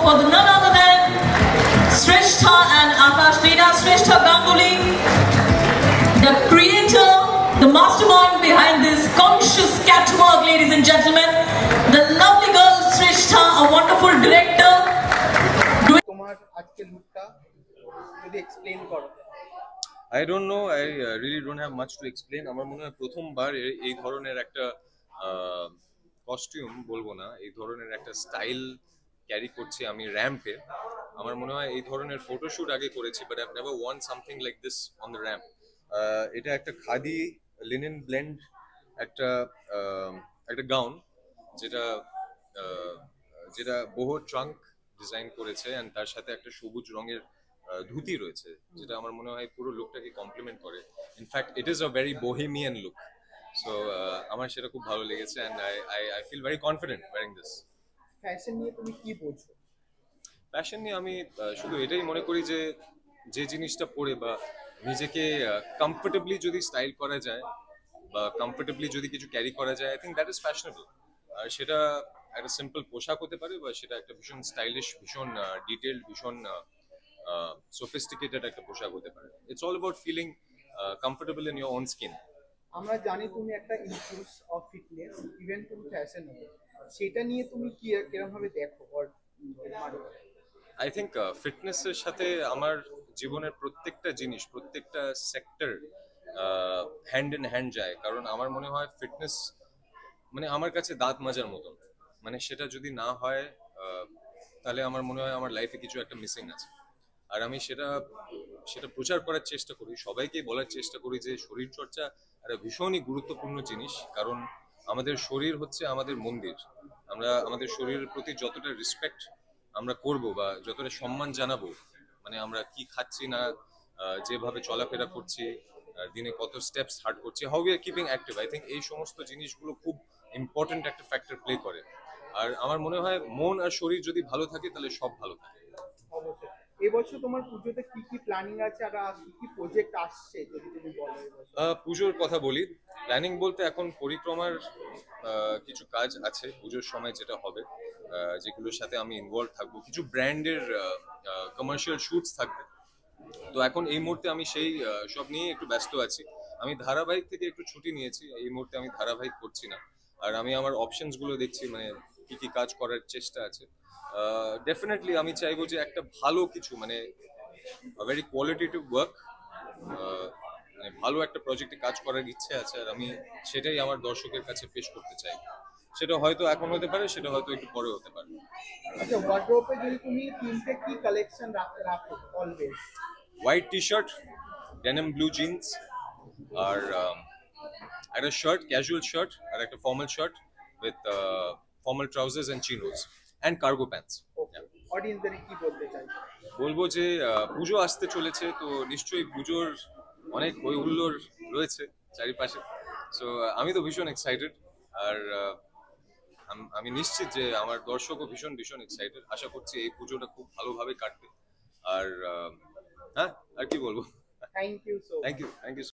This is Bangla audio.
for the none other than Srishtha and Akash Leena. Srishtha Ganguly, the creator, the mastermind behind this conscious catwalk, ladies and gentlemen. The lovely girl Srishtha, a wonderful director. তোমার আজকে লুকটা যদি এক্সপ্লেইন করো। I don't know, I really don't have much to explain. আমার মনে হয় প্রথমবার এই ধরনের একটা কস্টিউম বলবো না, এই ধরনের একটা স্টাইল ক্যারি করছি আমি র্যাম্পে। আমার মনে হয় এই ধরনের ফটোশুট আগে করেছি, but I have never one something like this on the ramp. এটা একটা খাদি লিনেন ব্লেন্ড একটা একটা গাউন, যেটা যেটা বহু ট্রাঙ্ক ডিজাইন করেছে, অ্যান্ড তার সাথে একটা সবুজ রঙের ধুতি রয়েছে, যেটা আমার মনে হয় পুরো লুকটাকে কমপ্লিমেন্ট করে। In fact it is a very bohemian look, so আমার সেটা খুব ভালো লেগেছে, and I feel very confident wearing this. Fashion নিয়ে তুমি কি বলছো? ফ্যাশন নিয়ে আমি শুধু এটাই মনে করি যে যে জিনিসটা পরে বা নিজেকে কমফোর্টেবলি যদি স্টাইল করা যায় বা কমফোর্টেবলি যদি কিছু ক্যারি করা যায়, I think that is fashionable. আর সেটা একটা সিম্পল পোশাক হতে পারে, বা সেটা একটা ভীষণ স্টাইলিশ, ভীষণ ডিটেলড, ভীষণ sophisticated একটা পোশাক হতে পারে। It's all about feeling comfortable in your own skin. আমরা জানি তুমি একটা ইনফ্লুয়েন্স অফ ফিটনেস, ইভেন তুমি ফ্যাশন, সেটা নিয়ে তুমি কি কিরকম ভাবে দেখো? আই থিঙ্ক ফিটনেসের সাথে আমার জীবনের প্রত্যেকটা জিনিস, প্রত্যেকটা সেক্টর হ্যান্ড ইন হ্যান্ড যায়। কারণ আমার মনে হয় ফিটনেস মানে আমার কাছে দাঁত মাজার মতন, মানে সেটা যদি না হয় তাহলে আমার মনে হয় আমার লাইফে কিছু একটা মিসিং আছে। আর আমি সেটা প্রচার করার চেষ্টা করি, সবাইকে বলার চেষ্টা করি যে শরীরচর্চা একটা ভীষণই গুরুত্বপূর্ণ জিনিস। কারণ আমাদের শরীর হচ্ছে আমাদের মন্দির। আমরা আমাদের শরীরের প্রতি যতটা রেসপেক্ট আমরা করব বা যতটা সম্মান জানাবো, মানে আমরা কি খাচ্ছি না, যেভাবে চলাফেরা করছি, দিনে কত স্টেপস হাঁট করছি, how we are keeping active, I think এই সমস্ত জিনিসগুলো খুব ইম্পর্টেন্ট একটা ফ্যাক্টর প্লে করে। আর আমার মনে হয় মন আর শরীর যদি ভালো থাকে তাহলে সব ভালো থাকে। অবশ্যই। এবছর তোমার পুজোতে কি কি প্ল্যানিং আছে আর কি কি প্রজেক্ট আসছে যদি তুমি বলো? পুজোর কথা বলি, প্ল্যানিং বলতে এখন পরিক্রমার কিছু কাজ আছে পুজোর সময় যেটা হবে, যেগুলোর সাথে আমি ইনভলভ থাকবো। কিছু ব্র্যান্ডের কমার্শিয়াল শুটস থাকবে। তো এখন এই মুহূর্তে আমি সেই সব নিয়ে একটু ব্যস্ত আছি। আমি ধারাবাহিক থেকে একটু ছুটি নিয়েছি, এই মুহূর্তে আমি ধারাবাহিক করছি না। আর আমি আমার অপশনস গুলো দেখছি, মানে কি কি কাজ করার চেষ্টা আছে। ডেফিনেটলি আমি চাইবো যে একটা ভালো কিছু, মানে ভেরি কোয়ালিটেটিভ ওয়ার্ক, মানে ভালো একটা প্রজেক্টে কাজ করার ইচ্ছে আছে। আর আমি সেটাই আমার দর্শকের কাছে পেশ করতে চাই। সেটা হয়তো এখন হতে পারে, সেটা হয়তো একটু পরে হতে পারে। আচ্ছা, ওয়ার্ড্রোবে যদি তুমি তিনটে কি কালেকশন রাখো always? White T shirt, denim blue jeans, আর একটা শার্ট, ক্যাজুয়াল শার্ট, আর একটা formal shirt with formal trousers and chinos and cargo pants. অডিয়েন্সদের কি বলতে চাই? বলবো যে পুজো আসতে চলেছে, তো নিশ্চয়ই পুজোর অনেক হই হুল্লোড় রয়েছে চারিপাশে। সো আমি তো ভীষণ এক্সাইটেড, আর আমি নিশ্চিত যে আমার দর্শকও ভীষণ ভীষণ এক্সাইটেড। আশা করছি এই পুজোটা খুব ভালোভাবে কাটবে। আর হ্যাঁ, আর কি বলবো। Thank you. Thank you.